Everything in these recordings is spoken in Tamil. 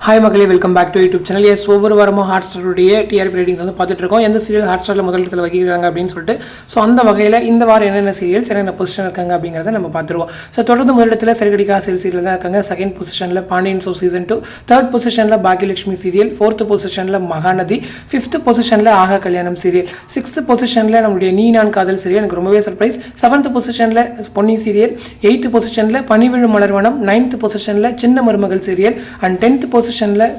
ஹாய் மக்களே, welcome back to YouTube channel. Yes, ஒவ்வொரு வாரமும் ஹாட் ஸ்டாருடைய டிஆர்பி ரேட்டிங்ஸ் வந்து பார்த்துட்டு இருக்கோம். எந்த சீரியல் ஹாட் ஸ்டாரில் முதலிடத்தில் வகிக்கிறாங்க அப்படின்னு சொல்லிட்டு. ஸோ அந்த வகையில் இந்த வாரம் என்னென்ன சீரியல்ஸ் என்னென்ன பொசிஷன் இருக்காங்க அப்படிங்கிறத நம்ம பார்த்துருவோம். ஸோ தொடர்ந்து முதலிடத்தில் சிறகடிக்கா சீரியல் தான் இருக்காங்க. செகண்ட் பொசிஷனில் பாண்டியன் ஷோ சீசன் 2, தேர்ட் பொசிஷனில் பாக்கியலட்சுமி சீரியல், ஃபோர்த் பொசிஷனில் மகாநதி, ஃபிஃப்த் பொசிஷனில் ஆகா கல்யாணம் சீரியல், சிக்ஸ்த் பொசிஷனில் நம்மளுடைய நீ நான் காதல் சீரியல், எனக்கு ரொம்பவே சர்ப்ரைஸ். செவன்த் பொசிஷனில் பொன்னி சீரியல், எயித்து பொசிஷனில் பனிவிழு மலர்வனம், நைன்த் பொசிஷனில் சின்ன மருமகள் சீரியல் அண்ட் 10th பொசிஷனில்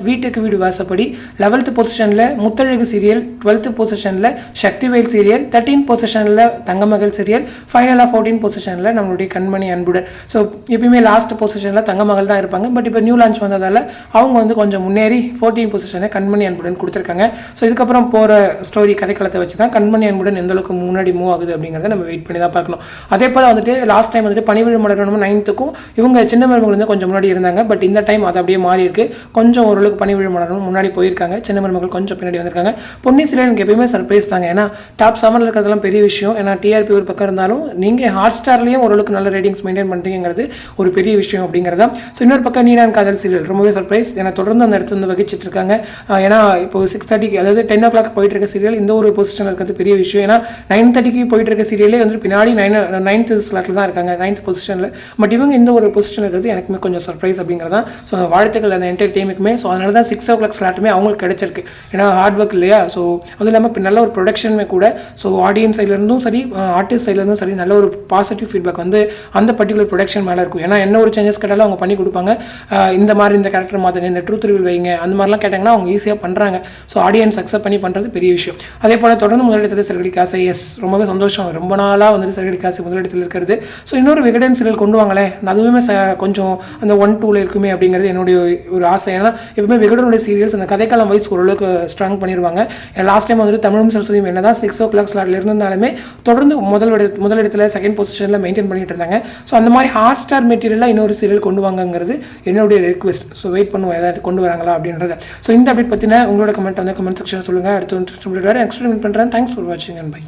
வீட்டுக்கு வீடு வாசப்படி, 11th பொசிஷனில் முத்தழகு சீரியல், 12th பொசிஷனில் சக்திவேல் சீரியல், 13th பொசிஷனில் தங்கமகள் சீரியல், ஃபைனலாக 14th பொசிஷனில் நம்மளுடைய கண்மணி அன்புடன். ஸோ எப்பயுமே லாஸ்ட் பொசிஷனில் தங்கமகள் தான் இருப்பாங்க. பட் இப்போ நியூ லான்ச் வந்ததால் அவங்க வந்து கொஞ்சம் முன்னேறி 14th பொசிஷனை கண்மணி அன்புடன் கொடுத்துருக்காங்க. ஸோ இதுக்கப்புறம் போகிற ஸ்டோரி கதைக்களத்தை வச்சு தான் கண்மணி அன்புடன் எந்த அளவுக்கு முன்னாடி மூவ் ஆகுது அப்படிங்கிறத நம்ம வெயிட் பண்ணி தான் பார்க்கணும். அதே போல் வந்துட்டு லாஸ்ட் டைம் வந்துட்டு பனிவிழு மலர்வனம் 9th இவங்க சின்ன மருமகள் வந்து கொஞ்சம் முன்னாடி இருந்தாங்க. பட் இந்த டைம் அது அப்படியே மாறி இருக்கு. கொஞ்சம் ஓரளவுக்கு பனிவிழு மலரும் முன்னாடி போயிருக்காங்க. சின்ன மருமகள் கொஞ்சம் பின்னாடி வந்திருக்காங்க. பொன்னி சீரியல் எனக்கு எப்பயுமே சர்ப்ரைஸ் தாங்க. ஏன்னா டாப் 7 இருக்கிறதெல்லாம் பெரிய விஷயம். ஏன்னா டிஆர்பி ஒரு பக்கம் இருந்தாலும் நீங்கள் ஹாட் ஸ்டார்லேயும் ஓரளவுக்கு நல்ல ரேட்டிங்ஸ் மெயின்டைன் பண்ணுறீங்கிறது ஒரு பெரிய விஷயம் அப்படிங்கிறதா. ஸோ இன்னொரு பக்கம் நீ நான் காதல் சீரியல் ரொம்பவே சர்ப்ரைஸ். ஏன்னா தொடர்ந்து அந்த இடத்துல வந்து வகிச்சிட்டு இருக்காங்க. ஏன்னா இப்போ 6:30 அதாவது 10 o'clock போயிட்டு இருக்க சீரியல் இந்த ஒரு பொசிஷன் இருக்கிறது பெரிய விஷயம். ஏன்னா 9:30 போயிட்டு இருக்க சீரியலே வந்து பின்னாடி 9th ஸ்லாட்டில் தான் இருக்காங்க, 9th பொசிஷனில். பட் இவங்க இந்த ஒரு பொசிஷன் இருக்கிறது எனக்குமே கொஞ்சம் சர்ப்ரைஸ் அப்படிங்கிறதா. ஸோ வாழ்த்துக்கள் அந்த என்டையர் டீமுக்குமே. ஸோ அதனால தான் 6 o'clock ஸ்லாட்டுமே அவங்களுக்கு கிடைச்சிருக்கு. ஏன்னா ஹார்ட் ஒர்க் இல்லையா. ஸோ அதுவும் இல்லாமல் இப்போ நல்ல ஒரு ப்ரொடக்ஷனுமே கூட. ஸோ ஆடியன்ஸ் சைட்லேருந்தும் சரி, ஆர்டிஸ்ட் சைட்லேருந்தும் சரி, நல்ல ஒரு பாசிட்டிவ் ஃபீட்பேக் வந்து அந்த பர்டிகுலர் ப்ரொடக்ஷன் மேலே இருக்கும். ஏன்னா என்ன ஒரு சேஞ்சஸ் கேட்டாலும் அவங்க பண்ணி கொடுப்பாங்க. இந்த மாதிரி இந்த கேரக்டர் மாற்றுங்க, இந்த ட்ரூத் ரிவீல் வைங்க, அந்த மாதிரிலாம் கேட்டாங்கன்னா அவங்க ஈஸியாக பண்ணுறாங்க. ஸோ ஆடியன்ஸ் அக்செப்ட் பண்ணி பண்ணுறது பெரிய விஷயம். அதே போல் தொடர்ந்து முதலிடத்தில் சிறகடிக்க ஆசை. எஸ், ரொம்பவே சந்தோஷம். ரொம்ப நாளாக வந்துட்டு சிறகடிக்க ஆசை முதலிடத்தில் இருக்கிறது. ஸோ இன்னொரு விகடன் சீரியல் கொண்டு வாங்களேன், அதுவுமே கொஞ்சம் அந்த 1-2 இருக்குமே அப்படிங்கிறது என்னுடைய ஒரு ஆசை. ஏன்னா எப்பவுமே விகடனுடைய சீரியல்ஸ் அந்த கதைக்காலம் வைஸ் ஓரளவுக்கு ஸ்ட்ராங் பண்ணிடுவாங்க. லாஸ்ட் டைம் வந்துட்டு தமிழும் சரஸ்வதியும் என்ன தான் 6 o'clock ஸ்லாட்டில் இருந்தாலுமே தொடர்ந்து முதலிடத்தில் செகண்ட் பொசிஷனில் மெயின்டைன் பண்ணிட்டு இருந்தாங்க. ஸோ அந்த மாதிரி ஹாட் ஸ்டார் மெட்டீரியலாக இன்னொரு சீரியல் கொண்டு வாங்கங்கிறது என்னுடைய ரெக்வெஸ்ட். ஸோ வெயிட் பண்ணுவோம் ஏதாவது கொண்டு வராங்களா அப்படின்றத. ஸோ இந்த அப்டேட் பற்றின உங்களோட கமெண்ட் வந்து கமெண்ட் செக்ஷன் சொல்லுங்கள். அடுத்து வந்து எக்ஸ்பிளைன் பண்ணுறேன். தேங்க்ஸ் ஃபார் வாட்சிங் அண்ட் பை.